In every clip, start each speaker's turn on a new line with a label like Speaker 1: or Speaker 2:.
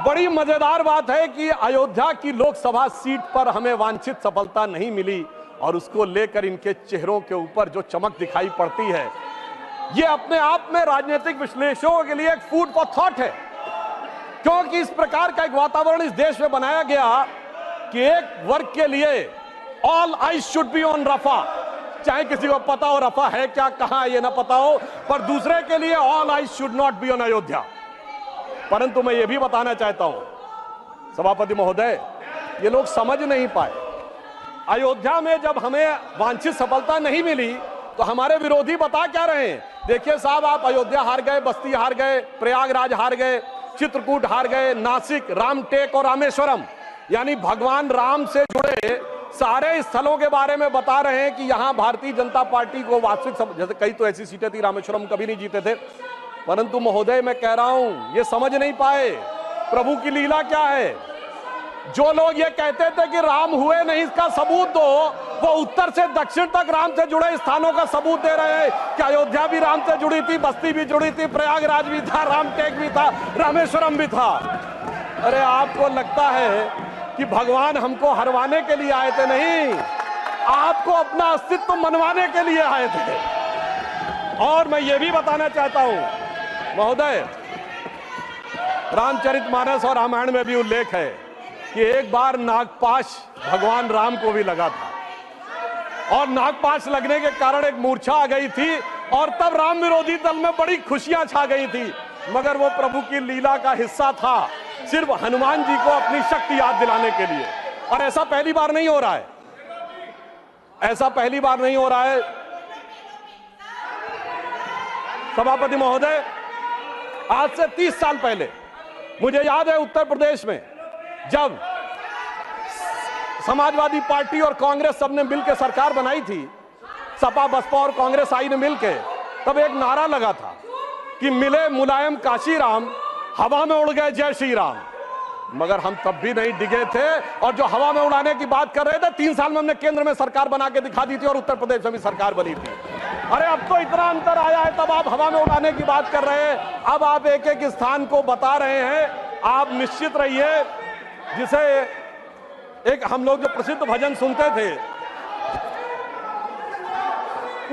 Speaker 1: बड़ी मजेदार बात है कि अयोध्या की लोकसभा सीट पर हमें वांछित सफलता नहीं मिली और उसको लेकर इनके चेहरों के ऊपर जो चमक दिखाई पड़ती है, ये अपने आप में राजनीतिक विश्लेषकों के लिए एक फूड फॉर थॉट है। क्योंकि इस प्रकार का एक वातावरण इस देश में बनाया गया कि एक वर्ग के लिए all eyes should be on Rafah, चाहे किसी को पता हो रफा है क्या, कहां है ये ना पता हो, पर दूसरे के लिए all eyes should not be on Ayodhya. परंतु मैं ये भी बताना चाहता हूं सभापति महोदय, ये लोग समझ नहीं पाए। अयोध्या में जब हमें वांछित सफलता नहीं मिली तो हमारे विरोधी बता क्या रहे हैं? देखिए साहब, आप अयोध्या हार गए, बस्ती हार गए, प्रयागराज हार गए, चित्रकूट हार गए, नासिक, रामटेक और रामेश्वरम, यानी भगवान राम से जुड़े सारे स्थलों के बारे में बता रहे हैं कि यहां भारतीय जनता पार्टी को वास्तविक, जैसे कई तो ऐसी सीटें थी रामेश्वरम कभी नहीं जीते थे। परंतु महोदय मैं कह रहा हूं, ये समझ नहीं पाए प्रभु की लीला क्या है। जो लोग ये कहते थे कि राम हुए नहीं, इसका सबूत दो, वो उत्तर से दक्षिण तक राम से जुड़े स्थानों का सबूत दे रहे हैं कि अयोध्या भी राम से जुड़ी थी, बस्ती भी जुड़ी थी, प्रयागराज भी था, रामटेक भी था, रामेश्वरम भी था। अरे आपको लगता है कि भगवान हमको हरवाने के लिए आए थे? नहीं, आपको अपना अस्तित्व मनवाने के लिए आए थे। और मैं ये भी बताना चाहता हूं महोदय, रामचरितमानस और रामायण में भी उल्लेख है कि एक बार नागपाश भगवान राम को भी लगा था और नागपाश लगने के कारण एक मूर्छा आ गई थी और तब राम विरोधी दल में बड़ी खुशियां छा गई थी, मगर वो प्रभु की लीला का हिस्सा था, सिर्फ हनुमान जी को अपनी शक्ति याद दिलाने के लिए। और ऐसा पहली बार नहीं हो रहा है, ऐसा पहली बार नहीं हो रहा है सभापति महोदय। आज से 30 साल पहले मुझे याद है उत्तर प्रदेश में जब समाजवादी पार्टी और कांग्रेस सबने मिलकर सरकार बनाई थी, सपा बसपा और कांग्रेस आई ने मिलकर, तब एक नारा लगा था कि मिले मुलायम काशी राम, हवा में उड़ गए जय श्री राम। मगर हम तब भी नहीं डिगे थे और जो हवा में उड़ाने की बात कर रहे थे, 3 साल में हमने केंद्र में सरकार बना के दिखा दी थी और उत्तर प्रदेश में भी सरकार बनी थी। अरे अब तो इतना अंतर आया है, तब आप हवा में उड़ाने की बात कर रहे हैं, अब आप एक एक स्थान को बता रहे हैं। आप निश्चित रहिए, जिसे एक हम लोग जो प्रसिद्ध भजन सुनते थे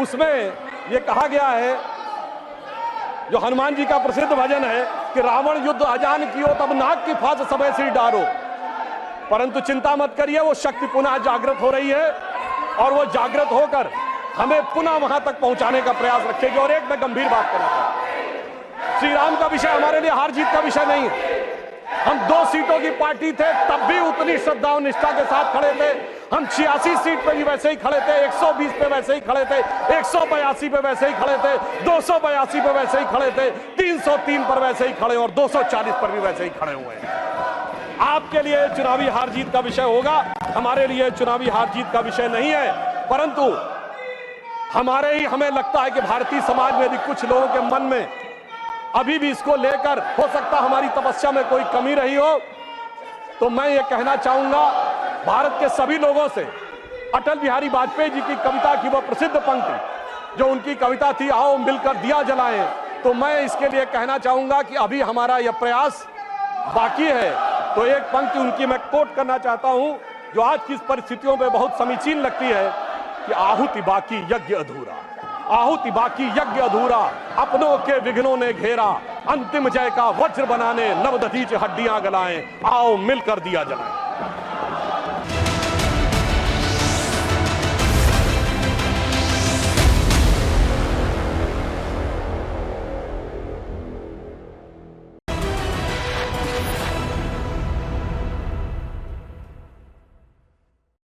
Speaker 1: उसमें यह कहा गया है, जो हनुमान जी का प्रसिद्ध भजन है कि रावण युद्ध अजान कियो तब नाग की फांस सबे सिर डारो। परंतु चिंता मत करिए, वो शक्ति पुनः जागृत हो रही है और वो जागृत होकर हमें पुनः वहां तक पहुंचाने का प्रयास रखेगी। और एक मैं गंभीर बात करना चाहता हूं, श्री राम का विषय हमारे लिए हार जीत का विषय नहीं है। हम 2 सीटों की पार्टी थे, तब भी उतनी श्रद्धा और निष्ठा के साथ खड़े थे। हम 86 सीट पे भी वैसे ही खड़े थे, 120 पे वैसे ही खड़े थे, 182 पे वैसे ही खड़े थे, 282 पे वैसे ही खड़े थे, 303 पर वैसे ही खड़े और 240 पर भी वैसे ही खड़े हुए हैं। आपके लिए चुनावी हार जीत का विषय होगा, हमारे लिए चुनावी हार जीत का विषय नहीं है। परंतु हमें लगता है कि भारतीय समाज में यदि कुछ लोगों के मन में अभी भी इसको लेकर हो सकता हमारी तपस्या में कोई कमी रही हो, तो मैं ये कहना चाहूंगा भारत के सभी लोगों से, अटल बिहारी वाजपेयी जी की कविता की वो प्रसिद्ध पंक्ति जो उनकी कविता थी, आओ मिलकर दिया जलाएं, तो मैं इसके लिए कहना चाहूंगा कि अभी हमारा यह प्रयास बाकी है। तो एक पंक्ति उनकी मैं कोट करना चाहता हूं जो आज की परिस्थितियों में बहुत समीचीन लगती है कि आहुति बाकी यज्ञ अधूरा, आहुति बाकी यज्ञ अधूरा, अपनों के विघ्नों ने घेरा, अंतिम जय का वज्र बनाने नवदधीच हड्डियां गलाएं, आओ मिलकर दिया जलाएं।